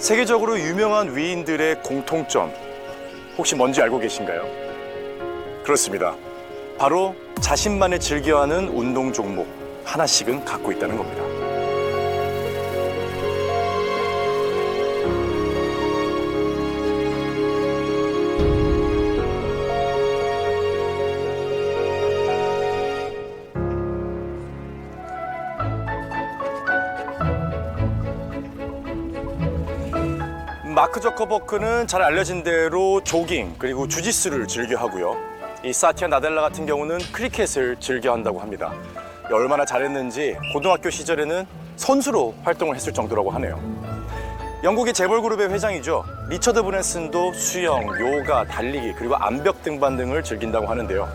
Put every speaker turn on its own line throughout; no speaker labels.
세계적으로 유명한 위인들의 공통점, 혹시 뭔지 알고 계신가요? 그렇습니다. 바로 자신만의 즐겨하는 운동 종목 하나씩은 갖고 있다는 겁니다. 마크 저커버그는 잘 알려진 대로 조깅 그리고 주짓수를 즐겨 하고요. 이 사티아 나델라 같은 경우는 크리켓을 즐겨 한다고 합니다. 얼마나 잘했는지 고등학교 시절에는 선수로 활동을 했을 정도라고 하네요. 영국의 재벌 그룹의 회장이죠. 리처드 브랜슨도 수영, 요가, 달리기 그리고 암벽 등반 등을 즐긴다고 하는데요.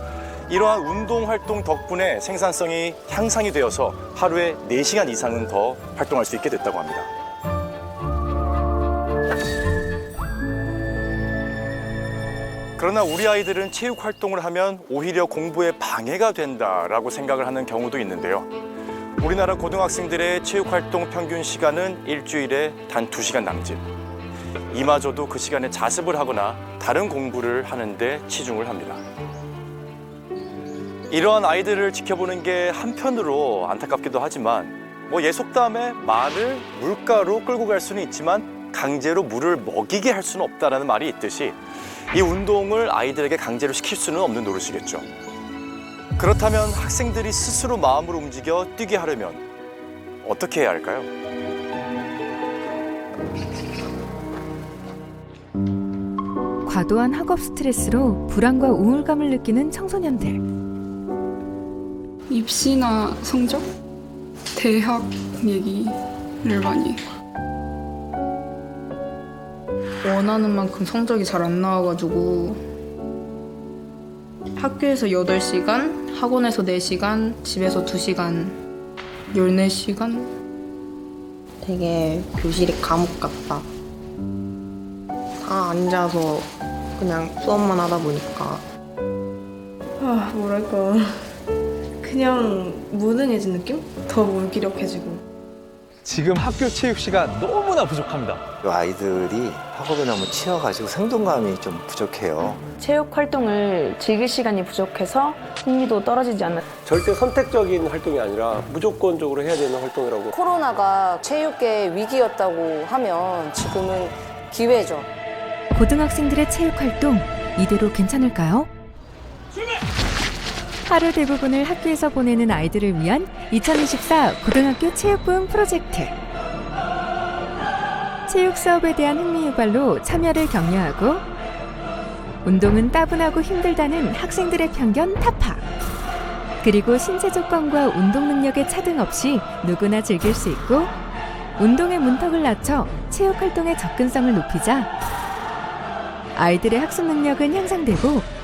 이러한 운동 활동 덕분에 생산성이 향상이 되어서 하루에 4시간 이상은 더 활동할 수 있게 됐다고 합니다. 그러나 우리 아이들은 체육 활동을 하면 오히려 공부에 방해가 된다라고 생각을 하는 경우도 있는데요. 우리나라 고등학생들의 체육 활동 평균 시간은 일주일에 단 2시간 남짓. 이마저도 그 시간에 자습을 하거나 다른 공부를 하는데 치중을 합니다. 이러한 아이들을 지켜보는 게 한편으로 안타깝기도 하지만 예속담에 말을 물가로 끌고 갈 수는 있지만 강제로 물을 먹이게 할 수는 없다라는 말이 있듯이 이 운동을 아이들에게 강제로 시킬 수는 없는 노릇이겠죠. 그렇다면 학생들이 스스로 마음을 움직여 뛰게 하려면 어떻게 해야 할까요?
과도한 학업 스트레스로 불안과 우울감을 느끼는 청소년들.
입시나 성적, 대학 얘기를 많이 해요. 원하는 만큼 성적이 잘 안 나와가지고 학교에서 8시간, 학원에서 4시간, 집에서 2시간, 14시간?
되게 교실이 감옥 같다. 다 앉아서 그냥 수업만 하다 보니까
뭐랄까 그냥 무능해진 느낌? 더 무기력해지고.
지금 학교 체육 시간 너무나 부족합니다.
아이들이 학업에 너무 치여가지고 생동감이 좀 부족해요.
체육 활동을 즐길 시간이 부족해서 흥미도 떨어지지 않는.
절대 선택적인 활동이 아니라 무조건적으로 해야 되는 활동이라고.
코로나가 체육계 위기였다고 하면 지금은 기회죠.
고등학생들의 체육 활동 이대로 괜찮을까요? 하루 대부분을 학교에서 보내는 아이들을 위한 2024 고등학교 체육부흥 프로젝트. 체육 수업에 대한 흥미 유발로 참여를 격려하고 운동은 따분하고 힘들다는 학생들의 편견 타파. 그리고 신체 조건과 운동 능력의 차등 없이 누구나 즐길 수 있고 운동의 문턱을 낮춰 체육 활동의 접근성을 높이자 아이들의 학습 능력은 향상되고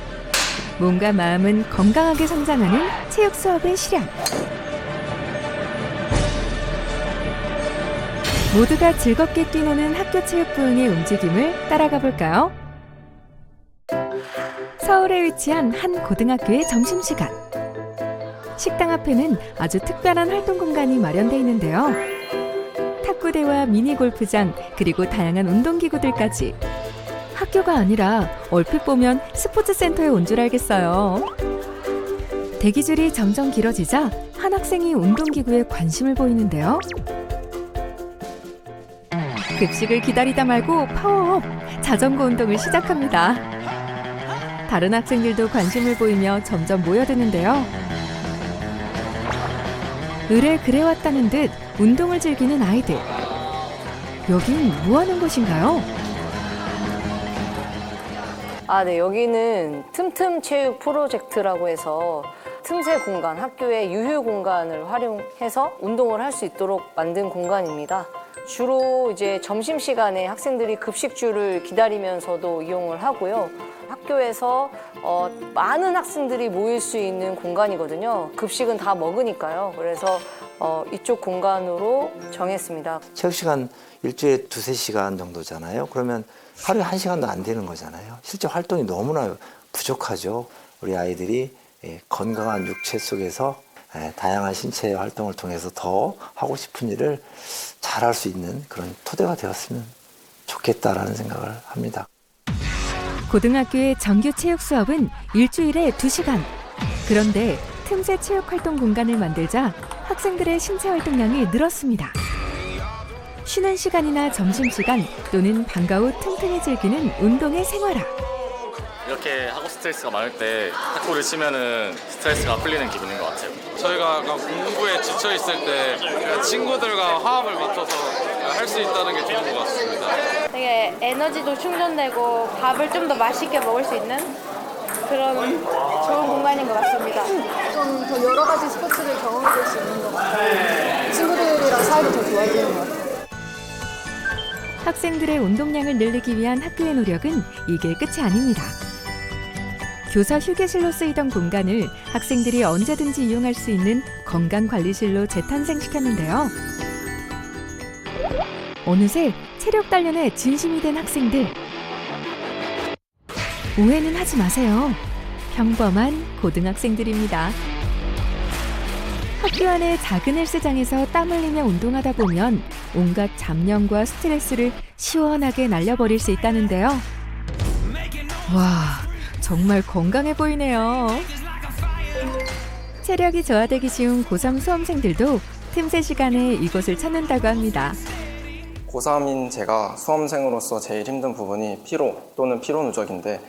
몸과 마음은 건강하게 성장하는 체육 수업의 실현. 모두가 즐겁게 뛰노는 학교 체육 부흥의 움직임을 따라가 볼까요? 서울에 위치한 한 고등학교의 점심시간. 식당 앞에는 아주 특별한 활동 공간이 마련되어 있는데요. 탁구대와 미니 골프장 그리고 다양한 운동기구들까지. 학교가 아니라 얼핏 보면 스포츠 센터에 온 줄 알겠어요. 대기줄이 점점 길어지자 한 학생이 운동기구에 관심을 보이는데요. 급식을 기다리다 말고 파워업, 자전거 운동을 시작합니다. 다른 학생들도 관심을 보이며 점점 모여드는데요. 의뢰 그래왔다는 듯 운동을 즐기는 아이들. 여긴 뭐하는 곳인가요?
네, 여기는 틈틈 체육 프로젝트라고 해서 틈새 공간, 학교의 유휴 공간을 활용해서 운동을 할 수 있도록 만든 공간입니다. 주로 이제 점심시간에 학생들이 급식줄을 기다리면서도 이용을 하고요. 학교에서 많은 학생들이 모일 수 있는 공간이거든요. 급식은 다 먹으니까요. 그래서 이쪽 공간으로 정했습니다.
체육 시간 일주일에 2~3시간 정도잖아요. 그러면 하루에 1시간도 안 되는 거잖아요. 실제 활동이 너무나 부족하죠. 우리 아이들이 건강한 육체 속에서 다양한 신체 활동을 통해서 더 하고 싶은 일을 잘할 수 있는 그런 토대가 되었으면 좋겠다라는 생각을 합니다.
고등학교의 정규 체육 수업은 일주일에 2시간. 그런데 틈새 체육 활동 공간을 만들자 학생들의 신체 활동량이 늘었습니다. 쉬는 시간이나 점심시간 또는 방과 후 틈틈이 즐기는 운동의 생활화.
이렇게 학업 스트레스가 많을 때 탁구를 치면은 스트레스가 풀리는 기분인 것 같아요.
저희가 약간 공부에 지쳐 있을 때 친구들과 화합을 맞춰서 할 수 있다는 게 좋은 것 같습니다.
되게 에너지도 충전되고 밥을 좀 더 맛있게 먹을 수 있는 그런 좋은 공간인 것 같습니다.
좀 더 여러 가지 스포츠를 경험할 수 있는 것 같아요. 친구들이랑 사이도 더 좋아지는 것 같아요.
학생들의 운동량을 늘리기 위한 학교의 노력은 이게 끝이 아닙니다. 교사 휴게실로 쓰이던 공간을 학생들이 언제든지 이용할 수 있는 건강관리실로 재탄생시켰는데요. 어느새 체력 단련에 진심이 된 학생들. 오해는 하지 마세요. 평범한 고등학생들입니다. 학교 안의 작은 헬스장에서 땀 흘리며 운동하다 보면 온갖 잡념과 스트레스를 시원하게 날려버릴 수 있다는데요. 와, 정말 건강해 보이네요. 체력이 저하되기 쉬운 고3 수험생들도 틈새 시간에 이곳을 찾는다고 합니다.
고3인 제가 수험생으로서 제일 힘든 부분이 피로 또는 피로 누적인데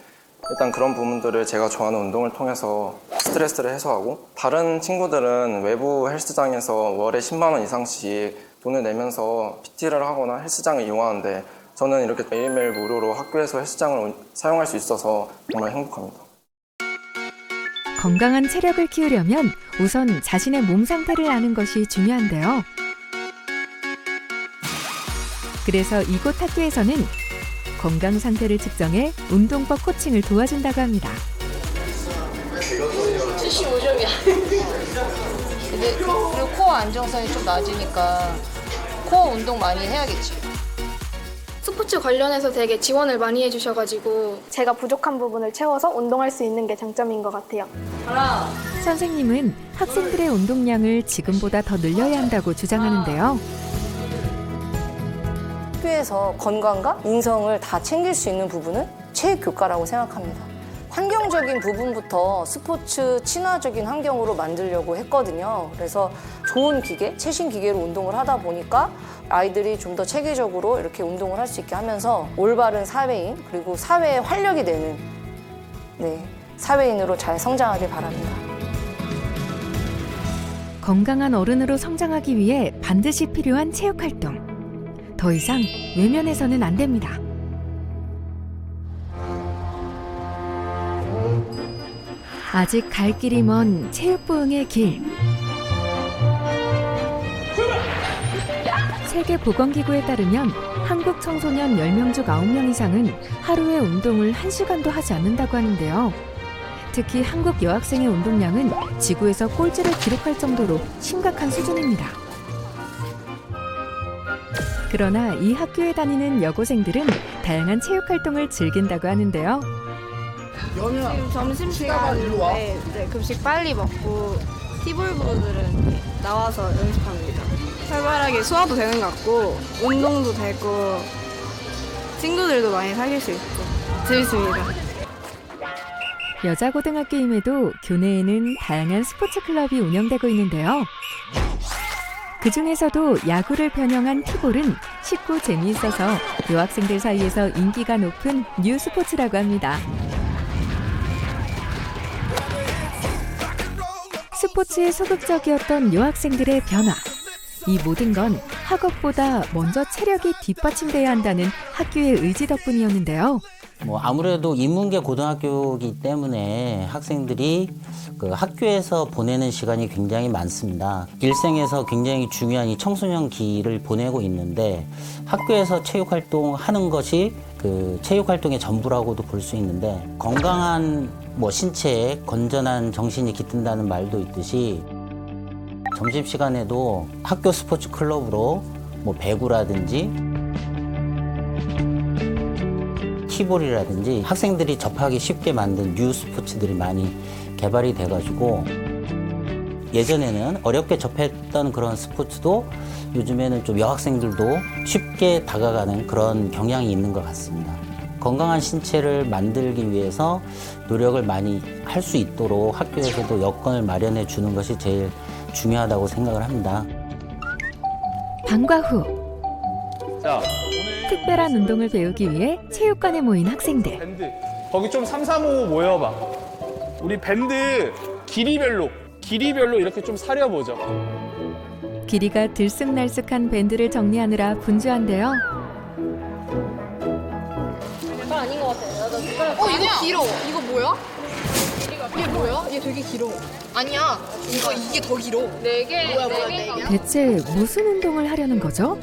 일단 그런 부분들을 제가 좋아하는 운동을 통해서 스트레스를 해소하고 다른 친구들은 외부 헬스장에서 월에 10만 원 이상씩 돈을 내면서 PT를 하거나 헬스장을 이용하는데 저는 이렇게 매일매일 무료로 학교에서 헬스장을 사용할 수 있어서 정말 행복합니다.
건강한 체력을 키우려면 우선 자신의 몸 상태를 아는 것이 중요한데요. 그래서 이곳 학교에서는 건강 상태를 측정해 운동법 코칭을 도와준다고 합니다.
75점이야. 근데 그리고 코어 안정성이 좀 낮으니까 코어 운동 많이 해야겠지.
스포츠 관련해서 되게 지원을 많이 해주셔가지고 제가 부족한 부분을 채워서 운동할 수 있는 게 장점인 것 같아요.
선생님은 학생들의 운동량을 지금보다 더 늘려야 한다고 주장하는데요.
학교에서 건강과 인성을 다 챙길 수 있는 부분은 체육교과라고 생각합니다. 환경적인 부분부터 스포츠 친화적인 환경으로 만들려고 했거든요. 그래서 좋은 기계, 최신 기계로 운동을 하다 보니까 아이들이 좀 더 체계적으로 이렇게 운동을 할 수 있게 하면서 올바른 사회인 그리고 사회에 활력이 되는 사회인으로 잘 성장하길 바랍니다.
건강한 어른으로 성장하기 위해 반드시 필요한 체육활동. 더 이상 외면해서는 안 됩니다. 아직 갈 길이 먼 체육부흥의 길. 세계보건기구에 따르면 한국 청소년 10명 중 9명 이상은 하루에 운동을 1시간도 하지 않는다고 하는데요. 특히 한국 여학생의 운동량은 지구에서 꼴찌를 기록할 정도로 심각한 수준입니다. 그러나 이 학교에 다니는 여고생들은 다양한 체육활동을 즐긴다고 하는데요.
지금 점심시간에 급식 빨리 먹고 티볼부들은 나와서 연습합니다. 활발하게 수화도 되는 것 같고 운동도 되고 친구들도 많이 사귈 수 있고 재밌습니다.
여자고등학교임에도 교내에는 다양한 스포츠 클럽이 운영되고 있는데요. 그중에서도 야구를 변형한 티볼은 쉽고 재미있어서 여학생들 사이에서 인기가 높은 뉴 스포츠라고 합니다. 스포츠에 소극적이었던 여학생들의 변화. 이 모든 건 학업보다 먼저 체력이 뒷받침돼야 한다는 학교의 의지 덕분이었는데요.
아무래도 인문계 고등학교이기 때문에 학생들이 그 학교에서 보내는 시간이 굉장히 많습니다. 일생에서 굉장히 중요한 이 청소년기를 보내고 있는데 학교에서 체육활동하는 것이 그 체육활동의 전부라고도 볼 수 있는데 건강한 신체에 건전한 정신이 깃든다는 말도 있듯이 점심시간에도 학교 스포츠 클럽으로 배구라든지 티볼이라든지 학생들이 접하기 쉽게 만든 뉴 스포츠들이 많이 개발이 돼가지고 예전에는 어렵게 접했던 그런 스포츠도 요즘에는 좀 여학생들도 쉽게 다가가는 그런 경향이 있는 것 같습니다. 건강한 신체를 만들기 위해서 노력을 많이 할 수 있도록 학교에서도 여건을 마련해 주는 것이 제일 중요하다고 생각을 합니다.
방과 후
자,
특별한 운동을 배우기 위해 체육관에 모인 학생들.
밴드. 거기 좀 3, 4, 5 모여봐. 우리 밴드 길이별로 이렇게 좀 사려보죠.
길이가 들쑥날쑥한 밴드를 정리하느라 분주한데요.
숟갈 아닌 것 같아요. 이거 길어. 이거 뭐야? 얘 뭐야? 얘 되게 길어. 아니야. 이게 더 길어. 4개. 뭐야.
대체 무슨 운동을 하려는 거죠?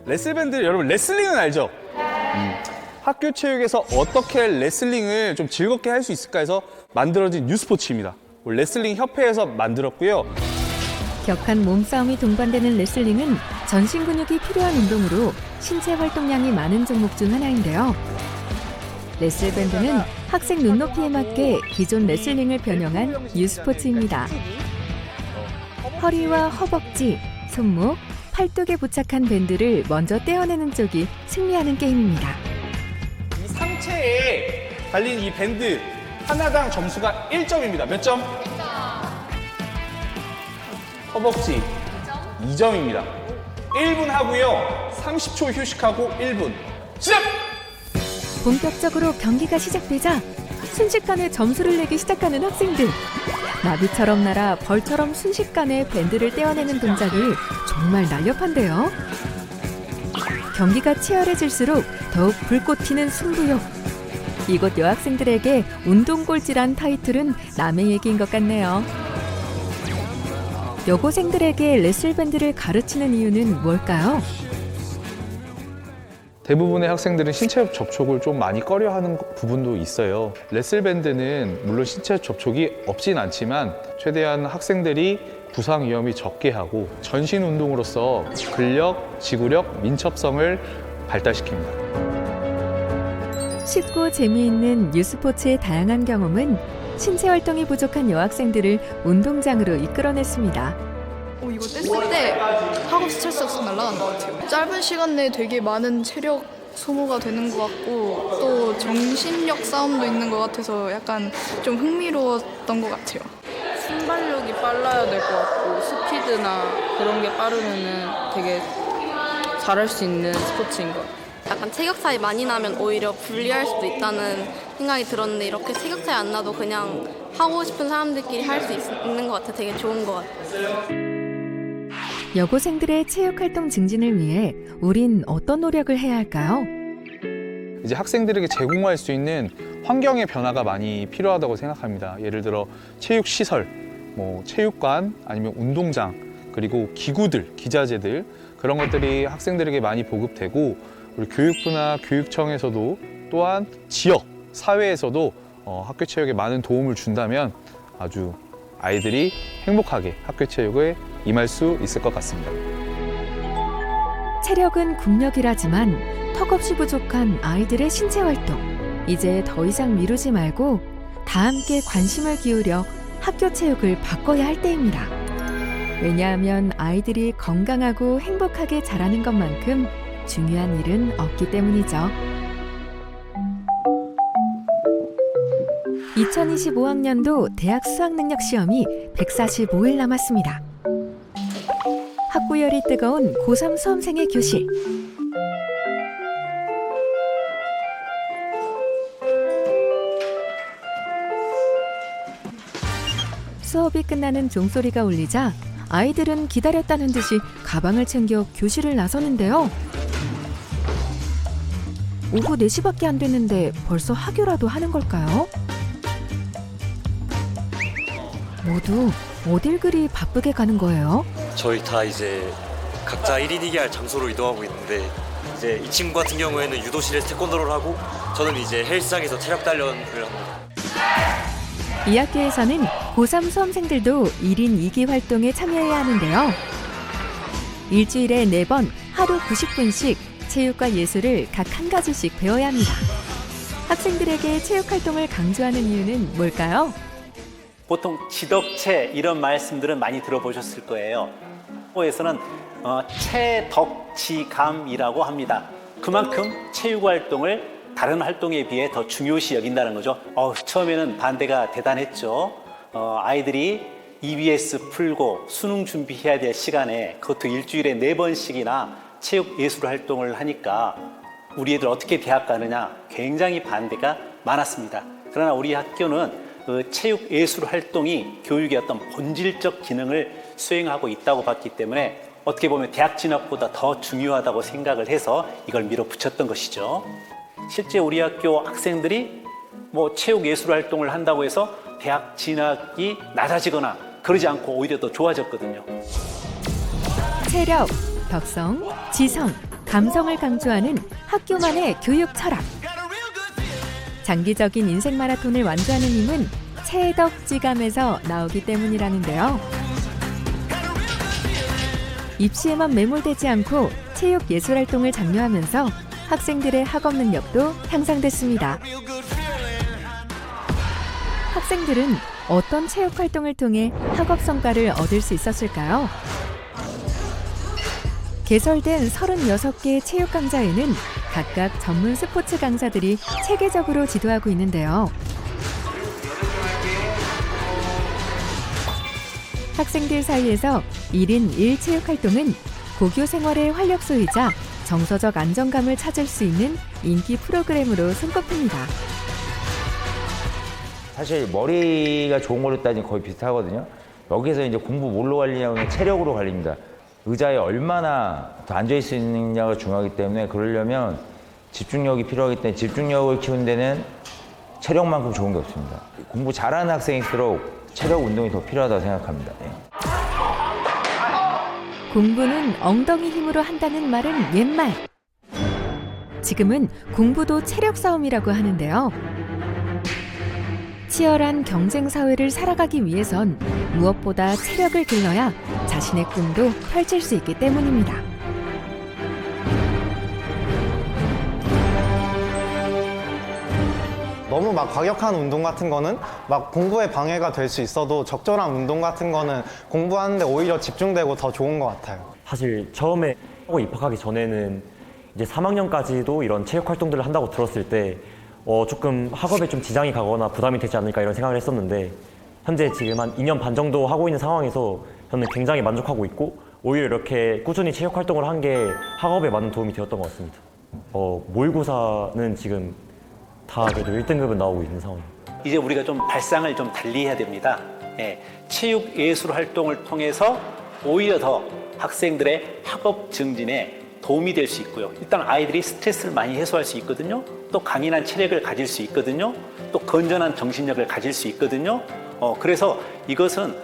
레슬밴드 여러분 레슬링은 알죠? 학교 체육에서 어떻게 레슬링을 좀 즐겁게 할 수 있을까 해서 만들어진 뉴스포츠입니다. 레슬링 협회에서 만들었고요.
격한 몸싸움이 동반되는 레슬링은 전신 근육이 필요한 운동으로 신체 활동량이 많은 종목 중 하나인데요. 레슬밴드는 학생 눈높이에 맞게 기존 레슬링을 변형한 뉴스포츠입니다. 허리와 허벅지, 손목, 팔뚝에 부착한 밴드를 먼저 떼어내는 쪽이 승리하는 게임입니다.
이 상체에 달린 이 밴드 하나당 점수가 1점입니다. 몇 점? 1점. 허벅지 2점입니다. 1분 하고요. 30초 휴식하고 1분. 시작!
본격적으로 경기가 시작되자 순식간에 점수를 내기 시작하는 학생들. 나비처럼 날아 벌처럼 순식간에 밴드를 떼어내는 동작이 정말 날렵한데요. 경기가 치열해질수록 더욱 불꽃 튀는 승부욕. 이곳 여학생들에게 운동골지란 타이틀은 남의 얘기인 것 같네요. 여고생들에게 레슬밴드를 가르치는 이유는 뭘까요?
대부분의 학생들은 신체 접촉을 좀 많이 꺼려하는 부분도 있어요. 레슬밴드는 물론 신체 접촉이 없진 않지만 최대한 학생들이 부상 위험이 적게 하고 전신 운동으로서 근력, 지구력, 민첩성을 발달시킵니다.
쉽고 재미있는 뉴스포츠의 다양한 경험은 신체 활동이 부족한 여학생들을 운동장으로 이끌어냈습니다.
이거 뗐을 때 하고 스트레스가 싹 날아가는 것 같아요. 짧은 시간 내에 되게 많은 체력 소모가 되는 것 같고 또 정신력 싸움도 있는 것 같아서 약간 좀 흥미로웠던 것 같아요.
순발력이 빨라야 될 것 같고 스피드나 그런 게 빠르면은 되게 잘할 수 있는 스포츠인 것 같아요.
약간 체격 차이 많이 나면 오히려 불리할 수도 있다는 생각이 들었는데 이렇게 체격 차이 안 나도 그냥 하고 싶은 사람들끼리 할 수 있는 것 같아 되게 좋은 것 같아요.
여고생들의 체육활동 증진을 위해 우린 어떤 노력을 해야 할까요?
이제 학생들에게 제공할 수 있는 환경의 변화가 많이 필요하다고 생각합니다. 예를 들어 체육시설, 체육관, 아니면 운동장, 그리고 기구들, 기자재들 그런 것들이 학생들에게 많이 보급되고 우리 교육부나 교육청에서도 또한 지역, 사회에서도 학교 체육에 많은 도움을 준다면 아주 아이들이 행복하게 학교 체육에 임할 수 있을 것 같습니다.
체력은 국력이라지만 턱없이 부족한 아이들의 신체 활동. 이제 더 이상 미루지 말고 다 함께 관심을 기울여 학교 체육을 바꿔야 할 때입니다. 왜냐하면 아이들이 건강하고 행복하게 자라는 것만큼 중요한 일은 없기 때문이죠. 2025학년도 대학 수학능력 시험이 145일 남았습니다. 학구열이 뜨거운 고3 수험생의 교실. 수업이 끝나는 종소리가 울리자 아이들은 기다렸다는 듯이 가방을 챙겨 교실을 나서는데요. 오후 4시밖에 안 됐는데 벌써 하교라도 하는 걸까요? 모두 어딜 그리 바쁘게 가는 거예요?
저희 다 이제 각자 1인 2기 할 장소로 이동하고 있는데 이제 이 친구 같은 경우에는 유도실에서 태권도를 하고 저는 이제 헬스장에서 체력 단련을 합니다.
이 학교에서는 고3 수험생들도 1인 2기 활동에 참여해야 하는데요. 일주일에 4번 하루 90분씩 체육과 예술을 각 한 가지씩 배워야 합니다. 학생들에게 체육 활동을 강조하는 이유는 뭘까요?
보통 지덕체 이런 말씀들은 많이 들어보셨을 거예요. 에서는 체덕지감이라고 합니다. 그만큼 체육 활동을 다른 활동에 비해 더 중요시 여긴다는 거죠. 처음에는 반대가 대단했죠. 아이들이 EBS 풀고 수능 준비해야 될 시간에 그것도 일주일에 4번씩이나 체육 예술 활동을 하니까 우리 애들 어떻게 대학 가느냐 굉장히 반대가 많았습니다. 그러나 우리 학교는 그 체육 예술 활동이 교육의 어떤 본질적 기능을 수행하고 있다고 봤기 때문에 어떻게 보면 대학 진학보다 더 중요하다고 생각을 해서 이걸 밀어붙였던 것이죠. 실제 우리 학교 학생들이 뭐 체육 예술 활동을 한다고 해서 대학 진학이 낮아지거나 그러지 않고 오히려 더 좋아졌거든요.
체력, 덕성, 지성, 감성을 강조하는 학교만의 교육 철학. 장기적인 인생 마라톤을 완주하는 힘은 체덕지감에서 나오기 때문이라는데요. 입시에만 매몰되지 않고 체육 예술 활동을 장려하면서 학생들의 학업 능력도 향상됐습니다. 학생들은 어떤 체육 활동을 통해 학업 성과를 얻을 수 있었을까요? 개설된 36개의 체육 강좌에는 각각 전문 스포츠 강사들이 체계적으로 지도하고 있는데요. 학생들 사이에서 1인 1체육 활동은 고교 생활의 활력소이자 정서적 안정감을 찾을 수 있는 인기 프로그램으로 손꼽힙니다.
사실 머리가 좋은 걸로 따지면 거의 비슷하거든요. 여기서 이제 공부 뭘로 갈리냐면 체력으로 갈립니다. 의자에 얼마나 더 앉아 있을 수 있느냐가 중요하기 때문에 그러려면 집중력이 필요하기 때문에 집중력을 키우는 데는 체력만큼 좋은 게 없습니다. 공부 잘하는 학생일수록 체력 운동이 더 필요하다고 생각합니다.
공부는 엉덩이 힘으로 한다는 말은 옛말. 지금은 공부도 체력 싸움이라고 하는데요. 치열한 경쟁 사회를 살아가기 위해선 무엇보다 체력을 길러야 자신의 꿈도 펼칠 수 있기 때문입니다.
너무 막 과격한 운동 같은 거는 막 공부에 방해가 될 수 있어도 적절한 운동 같은 거는 공부하는데 오히려 집중되고 더 좋은 것 같아요.
사실 처음에 하고 입학하기 전에는 이제 3학년까지도 이런 체육 활동들을 한다고 들었을 때 조금 학업에 좀 지장이 가거나 부담이 되지 않을까 이런 생각을 했었는데 현재 지금 한 2년 반 정도 하고 있는 상황에서 저는 굉장히 만족하고 있고 오히려 이렇게 꾸준히 체육 활동을 한 게 학업에 많은 도움이 되었던 것 같습니다. 모의고사는 지금 다 그래도 1등급은 나오고 있는 상황입니다.
이제 우리가 좀 발상을 좀 달리 해야 됩니다. 체육 예술 활동을 통해서 오히려 더 학생들의 학업 증진에 도움이 될 수 있고요. 일단 아이들이 스트레스를 많이 해소할 수 있거든요. 또 강인한 체력을 가질 수 있거든요. 또 건전한 정신력을 가질 수 있거든요. 그래서 이것은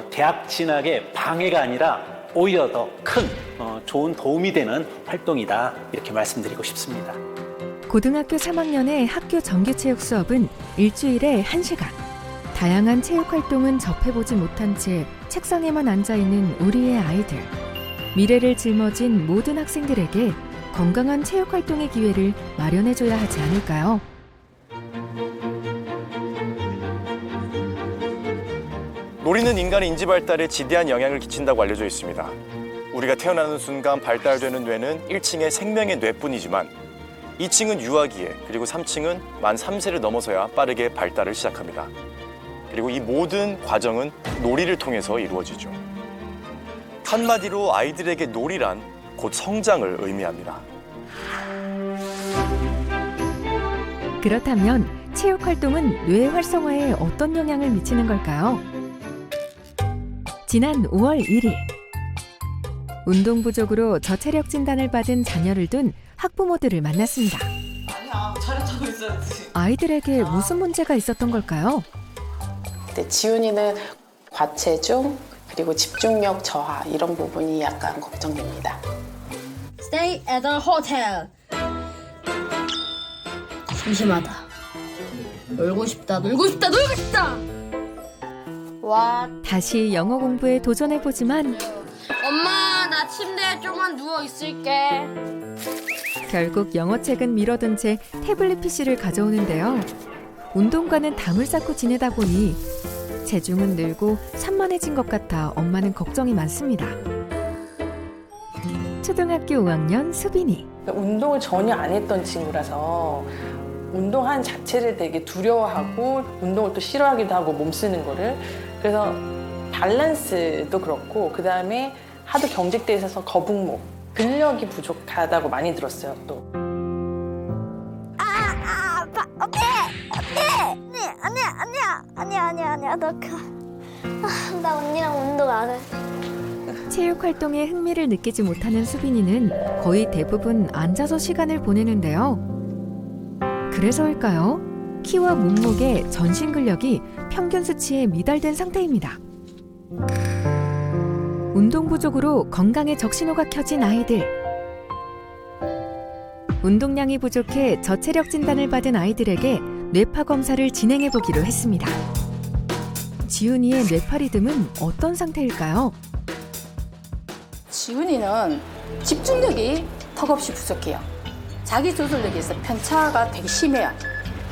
대학 진학의 방해가 아니라 오히려 더 큰 좋은 도움이 되는 활동이다. 이렇게 말씀드리고 싶습니다.
고등학교 3학년의 학교 정규체육 수업은 일주일에 1시간. 다양한 체육 활동은 접해보지 못한 채 책상에만 앉아있는 우리의 아이들. 미래를 짊어진 모든 학생들에게 건강한 체육 활동의 기회를 마련해줘야 하지 않을까요?
놀이는 인간의 인지 발달에 지대한 영향을 끼친다고 알려져 있습니다. 우리가 태어나는 순간 발달되는 뇌는 1층의 생명의 뇌뿐이지만 2층은 유아기에 그리고 3층은 만 3세를 넘어서야 빠르게 발달을 시작합니다. 그리고 이 모든 과정은 놀이를 통해서 이루어지죠. 한마디로 아이들에게 놀이란 곧 성장을 의미합니다.
그렇다면 체육 활동은 뇌 활성화에 어떤 영향을 미치는 걸까요? 지난 5월 1일 운동 부족으로 저체력 진단을 받은 자녀를 둔 학부모들을 만났습니다.
아니야, 잘하고 있어야지.
아이들에게 무슨 문제가 있었던 걸까요?
지훈이는 과체중 그리고 집중력 저하 이런 부분이 약간 걱정됩니다.
Stay at the hotel. 심심하다. 놀고 싶다.
와. 다시 영어 공부에 도전해보지만
엄마, 나 침대에 좀만 누워 있을게.
결국 영어책은 미뤄둔 채 태블릿 PC를 가져오는데요. 운동과는 담을 쌓고 지내다 보니 체중은 늘고 산만해진 것 같아 엄마는 걱정이 많습니다. 초등학교 5학년 수빈이.
운동을 전혀 안 했던 친구라서 운동한 자체를 되게 두려워하고 운동을 또 싫어하기도 하고 몸 쓰는 거를. 그래서 밸런스도 그렇고 그다음에 하도 경직돼 있어서 거북목, 근력이 부족하다고 많이 들었어요 또.
아니야 나 언니랑 운동 안 해.
체육 활동에 흥미를 느끼지 못하는 수빈이는 거의 대부분 앉아서 시간을 보내는데요. 그래서일까요? 키와 몸무게, 전신 근력이 평균 수치에 미달된 상태입니다. 운동 부족으로 건강에 적신호가 켜진 아이들. 운동량이 부족해 저체력 진단을 받은 아이들에게 뇌파 검사를 진행해 보기로 했습니다. 지훈이의 뇌파 리듬은 어떤 상태일까요?
지훈이는 집중력이 턱없이 부족해요. 자기 조절력이 있어 편차가 되게 심해요.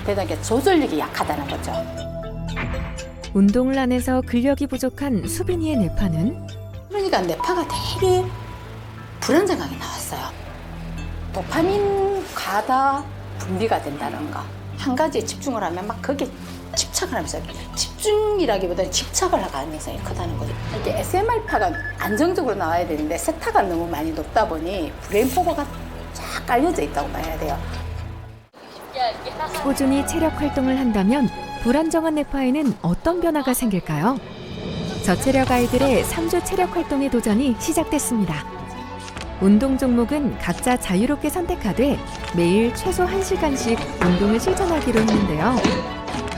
그러니까 조절력이 약하다는 거죠.
운동을 안 해서 근력이 부족한 수빈이의 뇌파는?
그러니까 뇌파가 되게 불안정하게 나왔어요. 도파민 과다 분비가 된다는 거. 한 가지에 집중을 하면 막 거기에 집착을 하면서 집중이라기보다는 집착을 하는 가능성이 크다는 거죠. 이게 SMR파가 안정적으로 나와야 되는데 세타가 너무 많이 높다 보니 브레인 포거가 쫙 깔려져 있다고 봐야 돼요.
꾸준히 체력 활동을 한다면 불안정한 뇌파에는 어떤 변화가 생길까요? 저체력 아이들의 3주 체력 활동의 도전이 시작됐습니다. 운동 종목은 각자 자유롭게 선택하되 매일 최소 1시간씩 운동을 실천하기로 했는데요.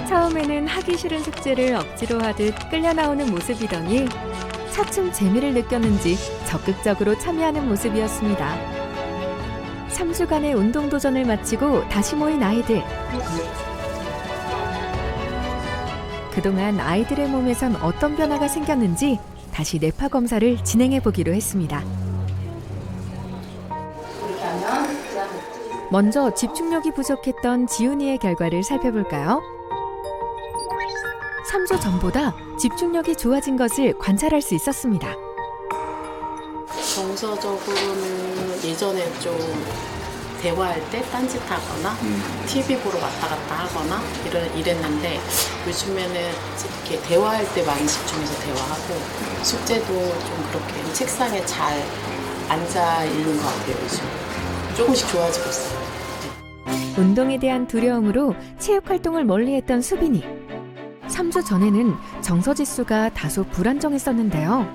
처음에는 하기 싫은 숙제를 억지로 하듯 끌려 나오는 모습이더니 차츰 재미를 느꼈는지 적극적으로 참여하는 모습이었습니다. 3주간의 운동 도전을 마치고 다시 모인 아이들. 그동안 아이들의 몸에선 어떤 변화가 생겼는지 다시 뇌파 검사를 진행해 보기로 했습니다. 먼저 집중력이 부족했던 지훈이의 결과를 살펴볼까요? 3주 전보다 집중력이 좋아진 것을 관찰할 수 있었습니다.
정서적으로는 예전에 좀 대화할 때 딴짓하거나 TV 보러 왔다 갔다 하거나 이랬는데 요즘에는 이렇게 대화할 때 많이 집중해서 대화하고 숙제도 좀 그렇게 책상에 잘 앉아 있는 것 같아요. 요즘 조금씩 좋아지고 있어요.
운동에 대한 두려움으로 체육 활동을 멀리했던 수빈이. 3주 전에는 정서지수가 다소 불안정했었는데요.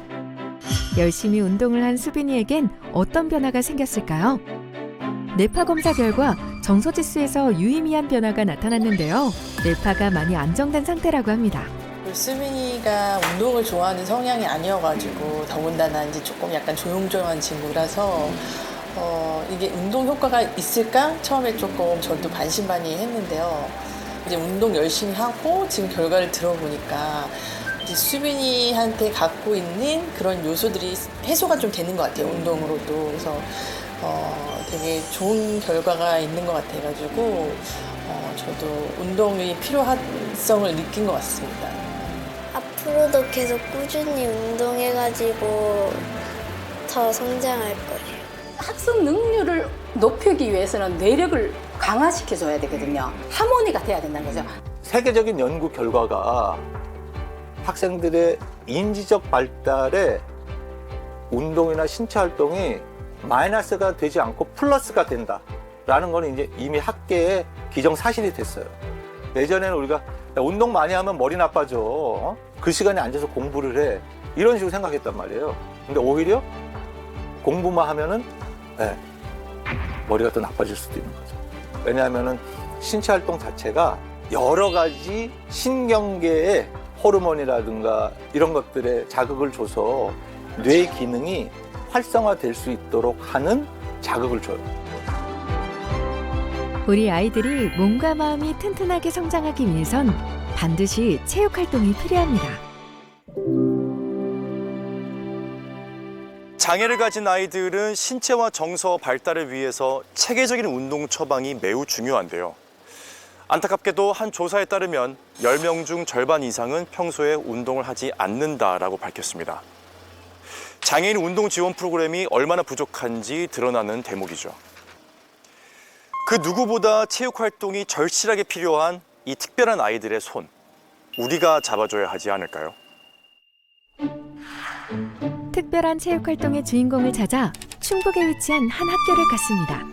열심히 운동을 한 수빈이에겐 어떤 변화가 생겼을까요? 뇌파 검사 결과 정서지수에서 유의미한 변화가 나타났는데요. 뇌파가 많이 안정된 상태라고 합니다.
수빈이가 운동을 좋아하는 성향이 아니어가지고 더군다나 이제 조금 약간 조용조용한 친구라서 이게 운동 효과가 있을까? 처음에 조금 저도 반신반의했는데요. 이제 운동 열심히 하고 지금 결과를 들어보니까 이제 수빈이한테 갖고 있는 그런 요소들이 해소가 좀 되는 것 같아요. 운동으로도. 그래서 되게 좋은 결과가 있는 것 같아가지고 저도 운동의 필요성을 느낀 것 같습니다.
앞으로도 계속 꾸준히 운동해가지고 더 성장할 거예요.
학습 능률을 높이기 위해서는 뇌력을 강화시켜줘야 되거든요. 하모니가 돼야 된다는 거죠.
세계적인 연구 결과가 학생들의 인지적 발달에 운동이나 신체 활동이 마이너스가 되지 않고 플러스가 된다라는 건 이제 이미 학계에 기정사실이 됐어요. 예전에는 우리가 운동 많이 하면 머리 나빠져. 그 시간에 앉아서 공부를 해. 이런 식으로 생각했단 말이에요. 근데 오히려 공부만 하면은 머리가 더 나빠질 수도 있는 거죠. 왜냐하면은 신체 활동 자체가 여러 가지 신경계의 호르몬이라든가 이런 것들에 자극을 줘서 뇌 기능이 활성화될 수 있도록 하는 자극을 줘요.
우리 아이들이 몸과 마음이 튼튼하게 성장하기 위해선 반드시 체육 활동이 필요합니다.
장애를 가진 아이들은 신체와 정서 발달을 위해서 체계적인 운동 처방이 매우 중요한데요. 안타깝게도 한 조사에 따르면 10명 중 절반 이상은 평소에 운동을 하지 않는다라고 밝혔습니다. 장애인 운동 지원 프로그램이 얼마나 부족한지 드러나는 대목이죠. 그 누구보다 체육 활동이 절실하게 필요한 이 특별한 아이들의 손, 우리가 잡아줘야 하지 않을까요?
특별한 체육 활동의 주인공을 찾아 충북에 위치한 한 학교를 갔습니다.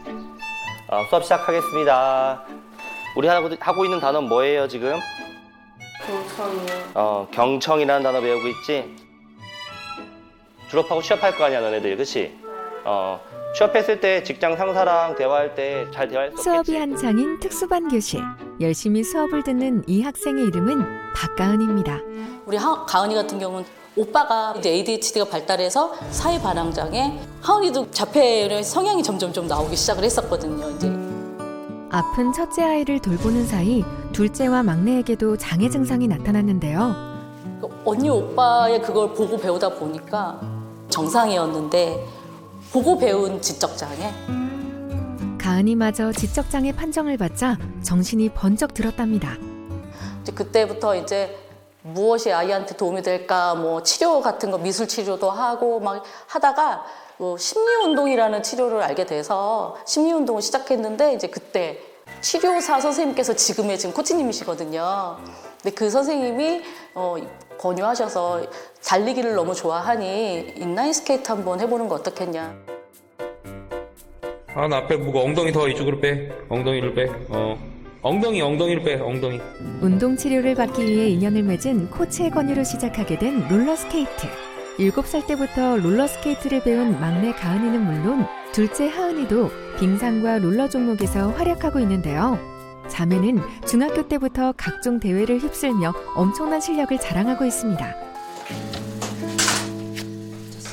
수업 시작하겠습니다. 우리 하고 있는 단어 뭐예요 지금?
경청이요.
경청이라는 단어 배우고 있지? 졸업하고 취업할 거 아니야 너네들, 그치? 취업했을 때 직장 상사랑 대화할 때 잘 대화할 수 없겠지?
수업이 한창인 특수반 교실. 열심히 수업을 듣는 이 학생의 이름은 박가은입니다.
우리 가은이 같은 경우는 오빠가 이제 ADHD가 발달해서 사회 반항장애, 하은이도 자폐 성향이 점점 좀 나오기 시작을 했었거든요. 이제
아픈 첫째 아이를 돌보는 사이 둘째와 막내에게도 장애 증상이 나타났는데요.
언니 오빠의 그걸 보고 배우다 보니까 정상이었는데 보고 배운 지적장애.
가은이마저 지적장애 판정을 받자 정신이 번쩍 들었답니다.
이제 그때부터 이제 무엇이 아이한테 도움이 될까, 뭐 치료 같은 거 미술 치료도 하고 막 하다가 심리운동이라는 치료를 알게 돼서 심리운동을 시작했는데 이제 그때 치료사 선생님께서 지금 코치님이시거든요. 근데 그 선생님이 권유하셔서 달리기를 너무 좋아하니 인라인 스케이트 한번 해보는 거 어떻겠냐.
나 앞에 무거 엉덩이 더 이쪽으로 빼. 엉덩이를 빼. 엉덩이를 빼. 엉덩이.
운동 치료를 받기 위해 인연을 맺은 코치의 권유로 시작하게 된 롤러스케이트. 7살 때부터 롤러스케이트를 배운 막내 가은이는 물론 둘째 하은이도 빙상과 롤러 종목에서 활약하고 있는데요. 자매는 중학교 때부터 각종 대회를 휩쓸며 엄청난 실력을 자랑하고 있습니다.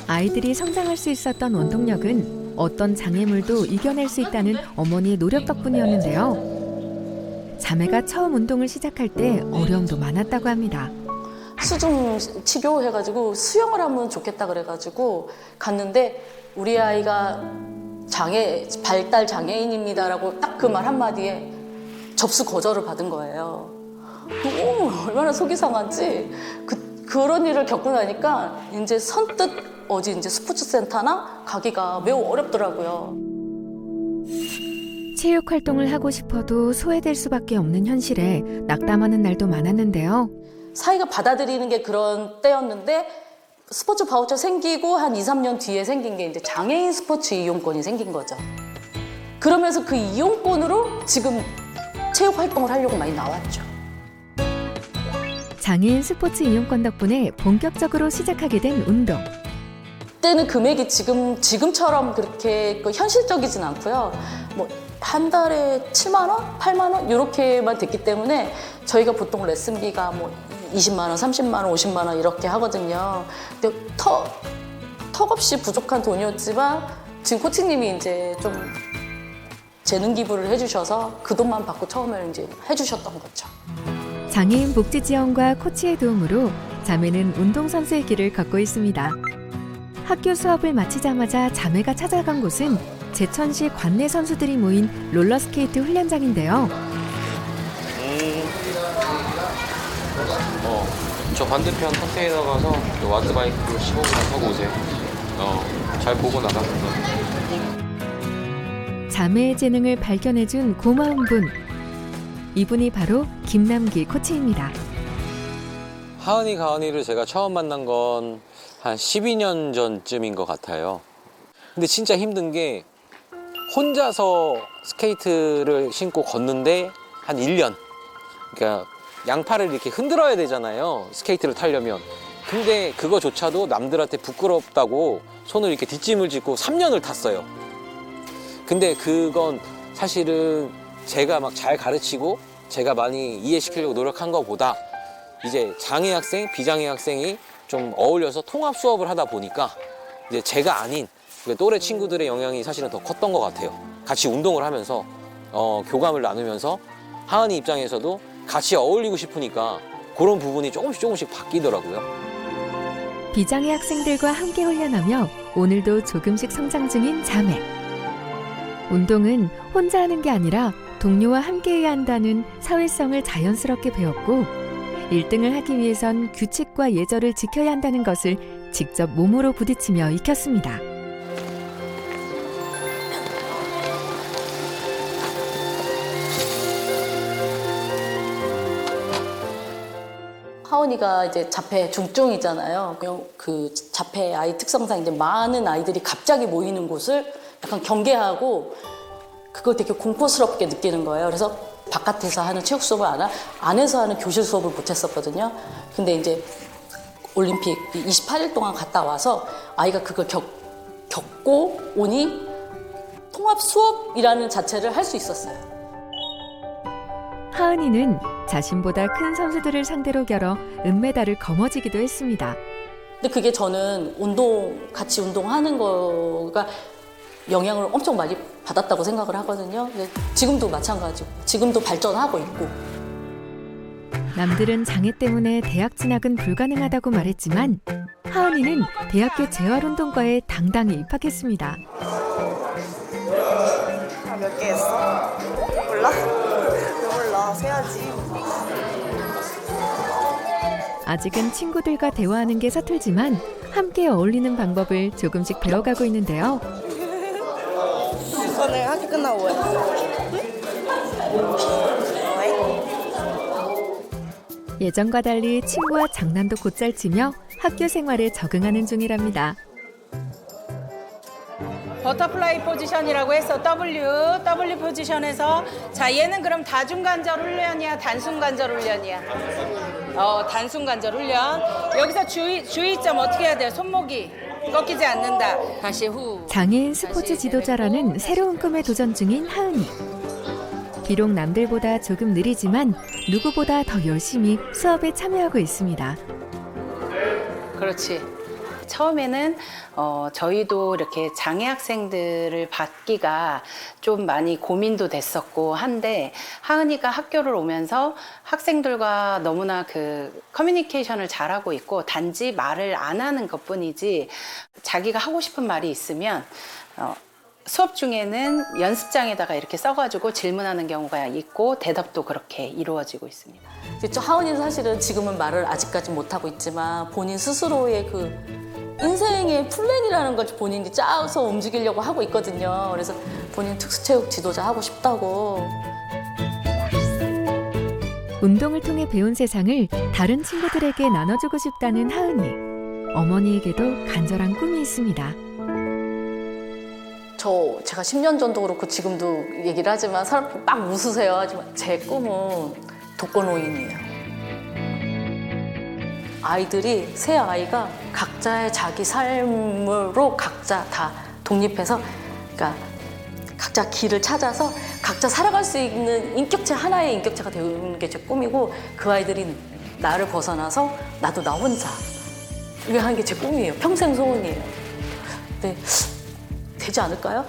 아이들이 성장할 수 있었던 원동력은 어떤 장애물도 이겨낼 수 있다는 어머니의 노력 덕분이었는데요. 자매가 처음 운동을 시작할 때 어려움도 많았다고 합니다.
수중 치료해가지고 수영을 하면 좋겠다 그래가지고 갔는데 우리 아이가 발달 장애인입니다라고 딱 그 말 한마디에 접수 거절을 받은 거예요. 너무 얼마나 속이 상한지 그런 일을 겪고 나니까 이제 선뜻 어디 이제 스포츠 센터나 가기가 매우 어렵더라고요.
체육 활동을 하고 싶어도 소외될 수밖에 없는 현실에 낙담하는 날도 많았는데요.
사회가 받아들이는 게 그런 때였는데 스포츠 바우처 생기고 한 2, 3년 뒤에 생긴 게 이제 장애인 스포츠 이용권이 생긴 거죠. 그러면서 그 이용권으로 지금 체육 활동을 하려고 많이 나왔죠.
장애인 스포츠 이용권 덕분에 본격적으로 시작하게 된 운동.
그때는 금액이 지금처럼 그렇게 현실적이진 않고요. 뭐 한 달에 7만 원, 8만 원 이렇게만 됐기 때문에 저희가 보통 레슨비가 뭐 20만 원, 30만 원, 50만 원 이렇게 하거든요. 근데 턱없이 부족한 돈이었지만 지금 코치님이 이제 좀 재능 기부를 해주셔서 그 돈만 받고 처음에 이제 해주셨던 거죠.
장애인 복지 지원과 코치의 도움으로 자매는 운동선수의 길을 걷고 있습니다. 학교 수업을 마치자마자 자매가 찾아간 곳은 제천시 관내 선수들이 모인 롤러스케이트 훈련장인데요.
저 반대편 컨테이너 가서 와드바이크 15분 타고 오세요. 잘 보고 나가.
자매의 재능을 발견해준 고마운 분. 이분이 바로 김남기 코치입니다.
하은이, 가은이를 제가 처음 만난 건 한 12년 전쯤인 것 같아요. 근데 진짜 힘든 게 혼자서 스케이트를 신고 걷는데 한 1년. 그러니까 양팔을 이렇게 흔들어야 되잖아요. 스케이트를 타려면. 근데 그거조차도 남들한테 부끄럽다고 손을 이렇게 뒷짐을 짓고 3년을 탔어요. 근데 그건 사실은 제가 막 잘 가르치고 제가 많이 이해시키려고 노력한 것보다 이제 장애 학생, 비장애 학생이 좀 어울려서 통합 수업을 하다 보니까 이제 제가 아닌 또래 친구들의 영향이 사실은 더 컸던 것 같아요. 같이 운동을 하면서 교감을 나누면서 하은이 입장에서도 같이 어울리고 싶으니까 그런 부분이 조금씩 바뀌더라고요.
비장애 학생들과 함께 훈련하며 오늘도 조금씩 성장 중인 자매. 운동은 혼자 하는 게 아니라 동료와 함께해야 한다는 사회성을 자연스럽게 배웠고 1등을 하기 위해선 규칙과 예절을 지켜야 한다는 것을 직접 몸으로 부딪히며 익혔습니다.
하은이가 이제 자폐 중증이잖아요. 그 자폐 아이 특성상 이제 많은 아이들이 갑자기 모이는 곳을 약간 경계하고 그걸 되게 공포스럽게 느끼는 거예요. 그래서 바깥에서 하는 체육 수업을 안에서 하는 교실 수업을 못 했었거든요. 근데 이제 올림픽 28일 동안 갔다 와서 아이가 그걸 겪고 오니 통합 수업이라는 자체를 할 수 있었어요.
하은이는 자신보다 큰 선수들을 상대로 겨뤄 은메달을 거머쥐기도 했습니다.
근데 그게 저는 같이 운동하는 거가 영향을 엄청 많이 받았다고 생각을 하거든요. 지금도 마찬가지고, 지금도 발전하고 있고.
남들은 장애 때문에 대학 진학은 불가능하다고 말했지만 하은이는 대학교 재활운동과에 당당히 입학했습니다.
몇 개 했어? 몰라? 몰라. 세야지.
아직은 친구들과 대화하는 게 서툴지만 함께 어울리는 방법을 조금씩 배워가고 있는데요.
오늘 학교 끝나고 뭐 해?
예전과 달리 친구와 장난도 곧잘 치며 학교 생활에 적응하는 중이랍니다.
버터플라이 포지션이라고 해서 W 포지션에서 자 얘는 그럼 다중관절 훈련이야 단순관절 훈련이야? 단순관절 훈련. 여기서 주의점 어떻게 해야 돼요? 손목이 꺾이지 않는다. 다시 후.
장애인 스포츠 지도자라는 새로운 꿈에 도전 중인 하은이. 비록 남들보다 조금 느리지만 누구보다 더 열심히 수업에 참여하고 있습니다.
그렇지. 처음에는 저희도 이렇게 장애 학생들을 받기가 좀 많이 고민도 됐었고 한데 하은이가 학교를 오면서 학생들과 너무나 그 커뮤니케이션을 잘하고 있고 단지 말을 안 하는 것뿐이지 자기가 하고 싶은 말이 있으면 수업 중에는 연습장에다가 이렇게 써가지고 질문하는 경우가 있고 대답도 그렇게 이루어지고 있습니다.
하은이는 사실은 지금은 말을 아직까지 못하고 있지만 본인 스스로의 그 인생의 플랜이라는 걸 본인이 짜서 움직이려고 하고 있거든요. 그래서 본인 특수체육 지도자 하고 싶다고.
운동을 통해 배운 세상을 다른 친구들에게 나눠주고 싶다는 하은이. 어머니에게도 간절한 꿈이 있습니다.
제가 10년 전도 그렇고 지금도 얘기를 하지만 사람 막 웃으세요. 하지만 제 꿈은 독거노인이에요. 아이들이 세 아이가 각자의 자기 삶으로 각자 다 독립해서 그러니까 각자 길을 찾아서 각자 살아갈 수 있는 인격체 하나의 인격체가 되는 게 제 꿈이고 그 아이들이 나를 벗어나서 나도 나 혼자 이게 하는 게 제 꿈이에요. 평생 소원이에요. 근데 되지 않을까요?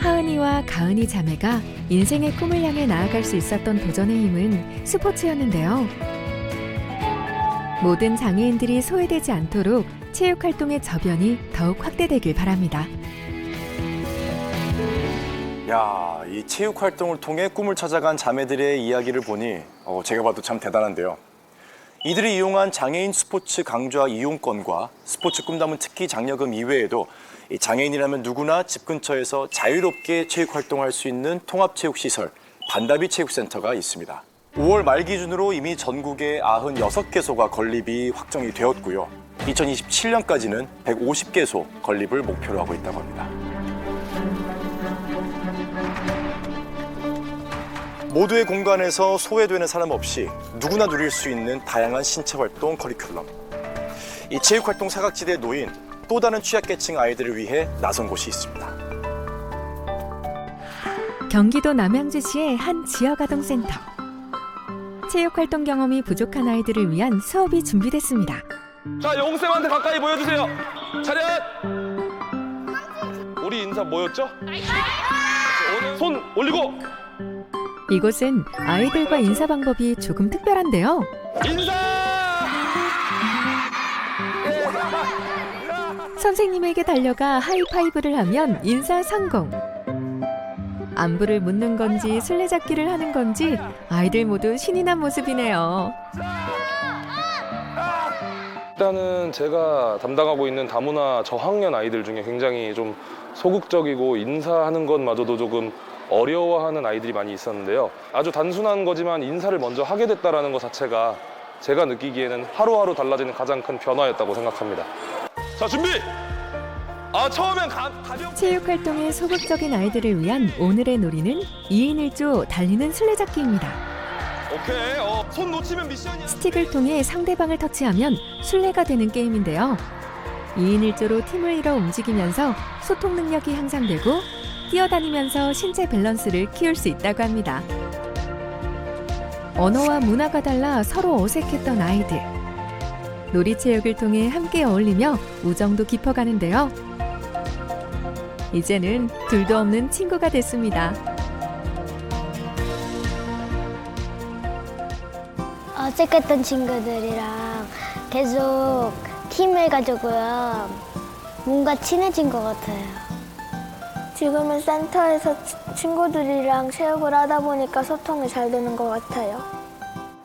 하은이와 가은이 자매가 인생의 꿈을 향해 나아갈 수 있었던 도전의 힘은 스포츠였는데요. 모든 장애인들이 소외되지 않도록 체육활동의 저변이 더욱 확대되길 바랍니다.
야, 이 체육활동을 통해 꿈을 찾아간 자매들의 이야기를 보니 제가 봐도 참 대단한데요. 이들이 이용한 장애인 스포츠 강좌 이용권과 스포츠 꿈담은 특기 장려금 이외에도 이 장애인이라면 누구나 집 근처에서 자유롭게 체육활동할 수 있는 통합체육시설 반다비 체육센터가 있습니다. 5월 말 기준으로 이미 전국에 96개소가 건립이 확정이 되었고요. 2027년까지는 150개소 건립을 목표로 하고 있다고 합니다. 모두의 공간에서 소외되는 사람 없이 누구나 누릴 수 있는 다양한 신체활동 커리큘럼. 이 체육활동 사각지대에 놓인 또 다른 취약계층 아이들을 위해 나선 곳이 있습니다.
경기도 남양주시의 한 지역아동센터. 체육활동 경험이 부족한 아이들을 위한 수업이 준비됐습니다.
자, 영웅쌤한테 가까이 모여주세요. 차렷! 우리 인사 뭐였죠? 손 올리고!
이곳은 아이들과 인사 방법이 조금 특별한데요.
인사!
선생님에게 달려가 하이파이브를 하면 인사 성공. 안부를 묻는 건지 술래잡기를 하는 건지 아이들 모두 신이 난 모습이네요.
일단은 제가 담당하고 있는 다문화 저학년 아이들 중에 굉장히 좀 소극적이고 인사하는 것마저도 조금 어려워하는 아이들이 많이 있었는데요. 아주 단순한 거지만 인사를 먼저 하게 됐다는 것 자체가 제가 느끼기에는 하루하루 달라지는 가장 큰 변화였다고 생각합니다. 자, 준비! 처음엔 가볍게
체육활동에 소극적인 아이들을 위한 오늘의 놀이는 2인 1조 달리는 술래잡기입니다.
오케이, 손 놓치면 미션이야.
스틱을 통해 상대방을 터치하면 술래가 되는 게임인데요. 2인 1조로 팀을 이뤄 움직이면서 소통 능력이 향상되고 뛰어다니면서 신체 밸런스를 키울 수 있다고 합니다. 언어와 문화가 달라 서로 어색했던 아이들. 놀이체육을 통해 함께 어울리며 우정도 깊어가는데요. 이제는 둘도 없는 친구가 됐습니다.
어색했던 친구들이랑 계속 팀을 가지고요. 뭔가 친해진 것 같아요. 지금은 센터에서 친구들이랑 체육을 하다 보니까 소통이 잘 되는 것 같아요.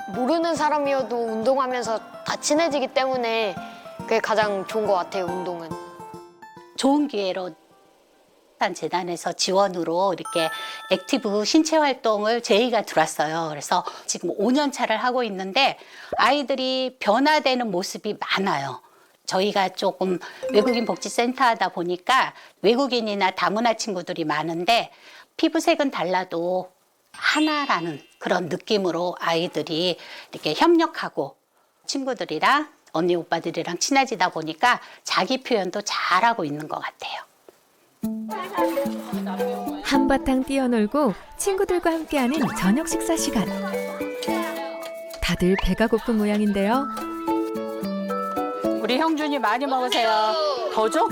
모르는 사람이어도 운동하면서 다 친해지기 때문에 그게 가장 좋은 것 같아요, 운동은.
좋은 기회로 재단에서 지원으로 이렇게 액티브 신체 활동을 제의가 들어왔어요. 그래서 지금 5년 차를 하고 있는데 아이들이 변화되는 모습이 많아요. 저희가 조금 외국인 복지센터다 보니까 외국인이나 다문화 친구들이 많은데 피부색은 달라도 하나라는 그런 느낌으로 아이들이 이렇게 협력하고 친구들이랑 언니 오빠들이랑 친해지다 보니까 자기 표현도 잘하고 있는 것 같아요.
한바탕 뛰어놀고 친구들과 함께하는 저녁 식사 시간. 다들 배가 고픈 모양인데요.
우리 형준이 많이 먹으세요. 더 줘?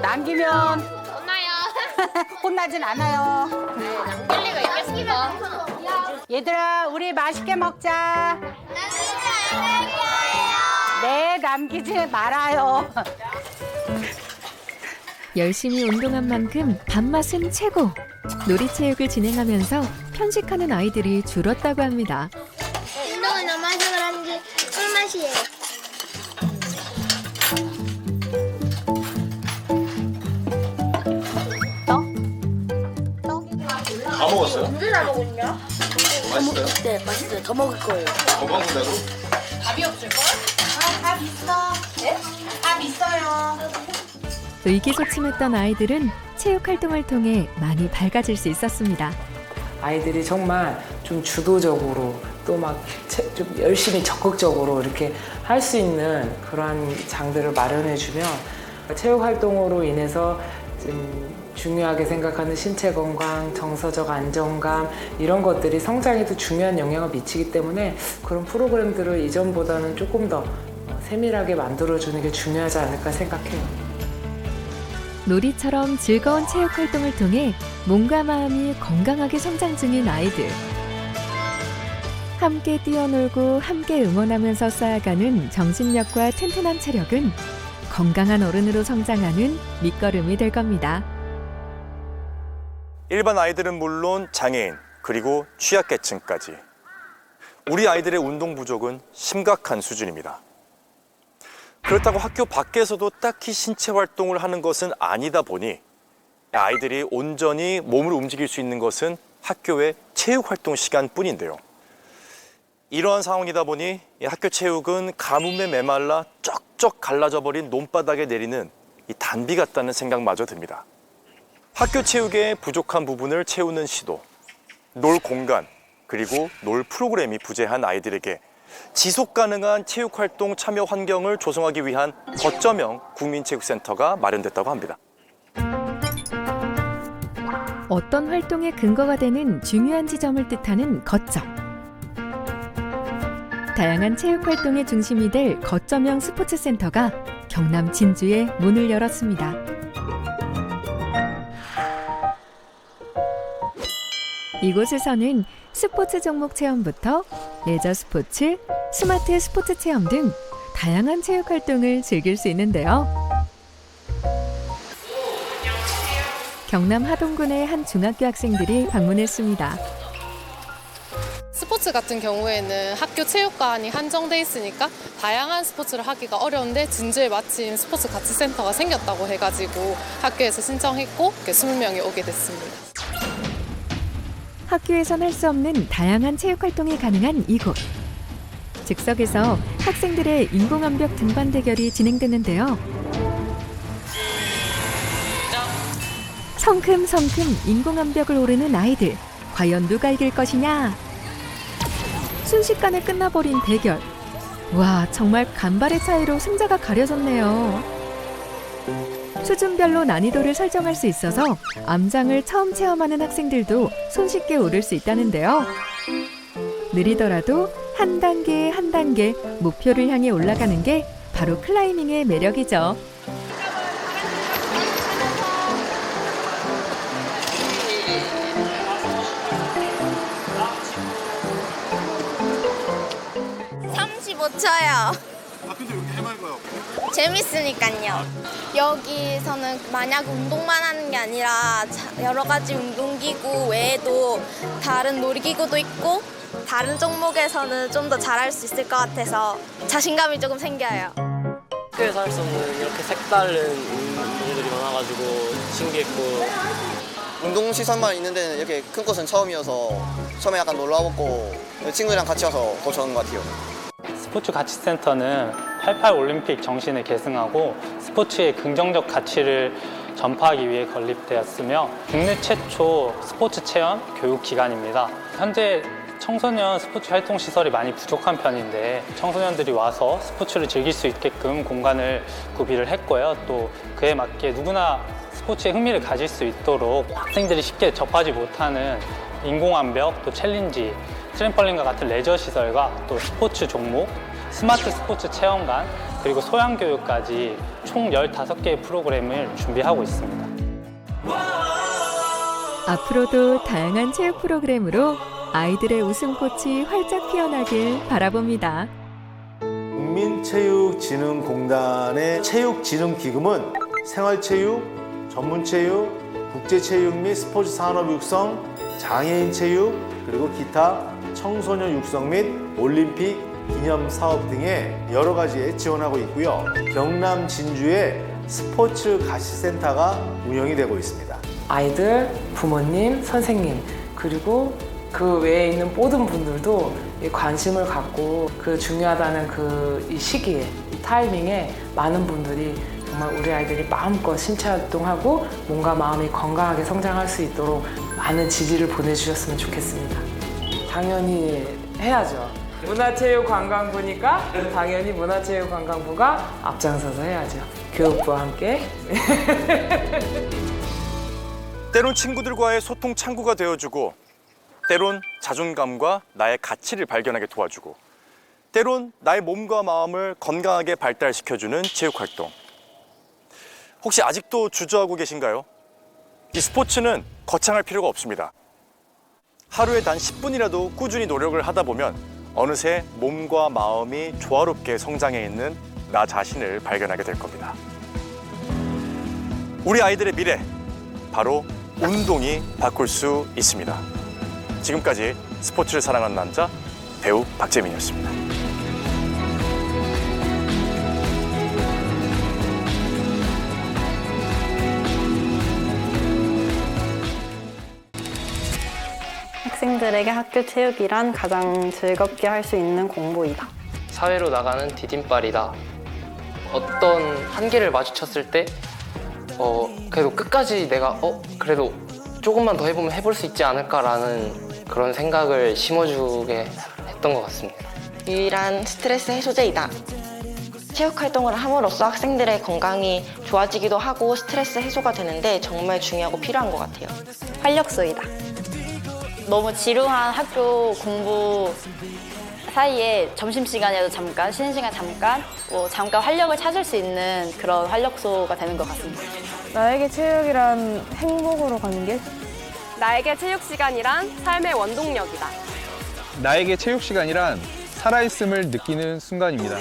남기면 혼나진 않아요.
남길 리가 있겠습니까?
얘들아, 우리 맛있게 먹자. 네, 남기지 말아요.
열심히 운동한 만큼 밥맛은 최고. 놀이체육을 진행하면서 편식하는 아이들이 줄었다고 합니다.
운동을 너무 해서 그런지 꿀맛이에요.
다 먹었어요?
언제 다 먹었냐?
맛있어요?
네, 맛있어요. 더 먹을 거예요.
건강보다도?
밥이 없을걸? 밥 있어. 네? 밥 있어요.
의기소침했던 아이들은 체육활동을 통해 많이 밝아질 수 있었습니다.
아이들이 정말 좀 주도적으로 또 막 좀 열심히 적극적으로 이렇게 할 수 있는 그러한 장들을 마련해주면 체육활동으로 인해서 좀 중요하게 생각하는 신체 건강, 정서적 안정감 이런 것들이 성장에도 중요한 영향을 미치기 때문에 그런 프로그램들을 이전보다는 조금 더 세밀하게 만들어주는 게 중요하지 않을까 생각해요.
놀이처럼 즐거운 체육활동을 통해 몸과 마음이 건강하게 성장 중인 아이들. 함께 뛰어놀고 함께 응원하면서 쌓아가는 정신력과 튼튼한 체력은 건강한 어른으로 성장하는 밑거름이 될 겁니다.
일반 아이들은 물론 장애인 그리고 취약계층까지 우리 아이들의 운동 부족은 심각한 수준입니다. 그렇다고 학교 밖에서도 딱히 신체 활동을 하는 것은 아니다 보니 아이들이 온전히 몸을 움직일 수 있는 것은 학교의 체육 활동 시간뿐인데요. 이러한 상황이다 보니 학교 체육은 가뭄에 메말라 쩍쩍 갈라져 버린 논바닥에 내리는 이 단비 같다는 생각마저 듭니다. 학교 체육의 부족한 부분을 채우는 시도, 놀 공간, 그리고 놀 프로그램이 부재한 아이들에게 지속 가능한 체육활동 참여 환경을 조성하기 위한 거점형 국민체육센터가 마련됐다고 합니다.
어떤 활동의 근거가 되는 중요한 지점을 뜻하는 거점. 다양한 체육활동의 중심이 될 거점형 스포츠센터가 경남 진주에 문을 열었습니다. 이곳에서는 스포츠 종목 체험부터 레저 스포츠, 스마트 스포츠 체험 등 다양한 체육 활동을 즐길 수 있는데요. 경남 하동군의 한 중학교 학생들이 방문했습니다.
스포츠 같은 경우에는 학교 체육관이 한정돼 있으니까 다양한 스포츠를 하기가 어려운데 진주에 마침 스포츠 가치센터가 생겼다고 해가지고 학교에서 신청했고 20명이 오게 됐습니다.
학교에선 할 수 없는 다양한 체육 활동이 가능한 이곳. 즉석에서 학생들의 인공암벽 등반 대결이 진행되는데요. 성큼성큼 인공암벽을 오르는 아이들. 과연 누가 이길 것이냐? 순식간에 끝나버린 대결. 와, 정말 간발의 차이로 승자가 가려졌네요. 수준별로 난이도를 설정할 수 있어서 암장을 처음 체험하는 학생들도 손쉽게 오를 수 있다는데요. 느리더라도 한 단계 한 단계 목표를 향해 올라가는 게 바로 클라이밍의 매력이죠.
쳐요. 근데 왜 이렇게 해맑아요? 재밌으니까요. 여기서는 마냥 운동만 하는 게 아니라 여러 가지 운동기구 외에도 다른 놀이기구도 있고 다른 종목에서는 좀 더 잘할 수 있을 것 같아서 자신감이 조금 생겨요.
학교에서 할 수 없는 이렇게 색다른 운동들이 많아가지고 신기했고
운동 시설만 있는 데는 이렇게 큰 곳은 처음이어서 처음에 약간 놀러 와봤고 친구들이랑 같이 와서 더 좋은 것 같아요.
스포츠 가치센터는 88 올림픽 정신을 계승하고 스포츠의 긍정적 가치를 전파하기 위해 건립되었으며 국내 최초 스포츠 체험 교육 기관입니다. 현재 청소년 스포츠 활동 시설이 많이 부족한 편인데 청소년들이 와서 스포츠를 즐길 수 있게끔 공간을 구비를 했고요. 또 그에 맞게 누구나 스포츠에 흥미를 가질 수 있도록 학생들이 쉽게 접하지 못하는 인공암벽, 또 챌린지, 트램펄린과 같은 레저 시설과 또 스포츠 종목, 스마트 스포츠 체험관, 그리고 소양교육까지 총 15개의 프로그램을 준비하고 있습니다.
앞으로도 다양한 체육 프로그램으로 아이들의 웃음꽃이 활짝 피어나길 바라봅니다.
국민체육진흥공단의 체육진흥기금은 생활체육, 전문체육, 국제체육 및 스포츠 산업 육성, 장애인 체육, 그리고 기타 청소년 육성 및 올림픽 기념 사업 등의 여러 가지에 지원하고 있고요. 경남 진주에 스포츠 가치센터가 운영이 되고 있습니다.
아이들, 부모님, 선생님, 그리고 그 외에 있는 모든 분들도 이 관심을 갖고 그 중요하다는 이 시기에, 이 타이밍에 많은 분들이 정말 우리 아이들이 마음껏 신체 활동하고 몸과 마음이 건강하게 성장할 수 있도록 많은 지지를 보내주셨으면 좋겠습니다. 당연히 해야죠. 문화체육관광부니까 당연히 문화체육관광부가 앞장서서 해야죠. 교육부와 함께.
때론 친구들과의 소통 창구가 되어주고, 때론 자존감과 나의 가치를 발견하게 도와주고, 때론 나의 몸과 마음을 건강하게 발달시켜주는 체육활동. 혹시 아직도 주저하고 계신가요? 이 스포츠는 거창할 필요가 없습니다. 하루에 단 10분이라도 꾸준히 노력을 하다 보면 어느새 몸과 마음이 조화롭게 성장해 있는 나 자신을 발견하게 될 겁니다. 우리 아이들의 미래, 바로 운동이 바꿀 수 있습니다. 지금까지 스포츠를 사랑하는 남자, 배우 박재민이었습니다.
학생들에게 학교 체육이란 가장 즐겁게 할 수 있는 공부이다.
사회로 나가는 디딤발이다. 어떤 한계를 마주쳤을 때 그래도 끝까지 내가 그래도 조금만 더 해보면 해볼 수 있지 않을까라는 그런 생각을 심어주게 했던 것 같습니다.
유일한 스트레스 해소제이다. 체육활동을 함으로써 학생들의 건강이 좋아지기도 하고 스트레스 해소가 되는데 정말 중요하고 필요한 것 같아요.
활력소이다. 너무 지루한 학교 공부 사이에 점심시간에도 잠깐, 쉬는 시간 잠깐, 잠깐 활력을 찾을 수 있는 그런 활력소가 되는 것 같습니다.
나에게 체육이란 행복으로 가는 길?
나에게 체육 시간이란 삶의 원동력이다.
나에게 체육 시간이란 살아있음을 느끼는 순간입니다.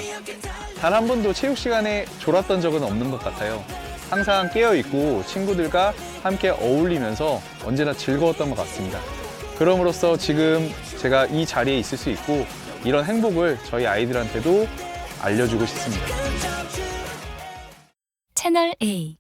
단 한 번도 체육 시간에 졸았던 적은 없는 것 같아요. 항상 깨어있고 친구들과 함께 어울리면서 언제나 즐거웠던 것 같습니다. 그럼으로써 지금 제가 이 자리에 있을 수 있고 이런 행복을 저희 아이들한테도 알려주고 싶습니다.
채널 A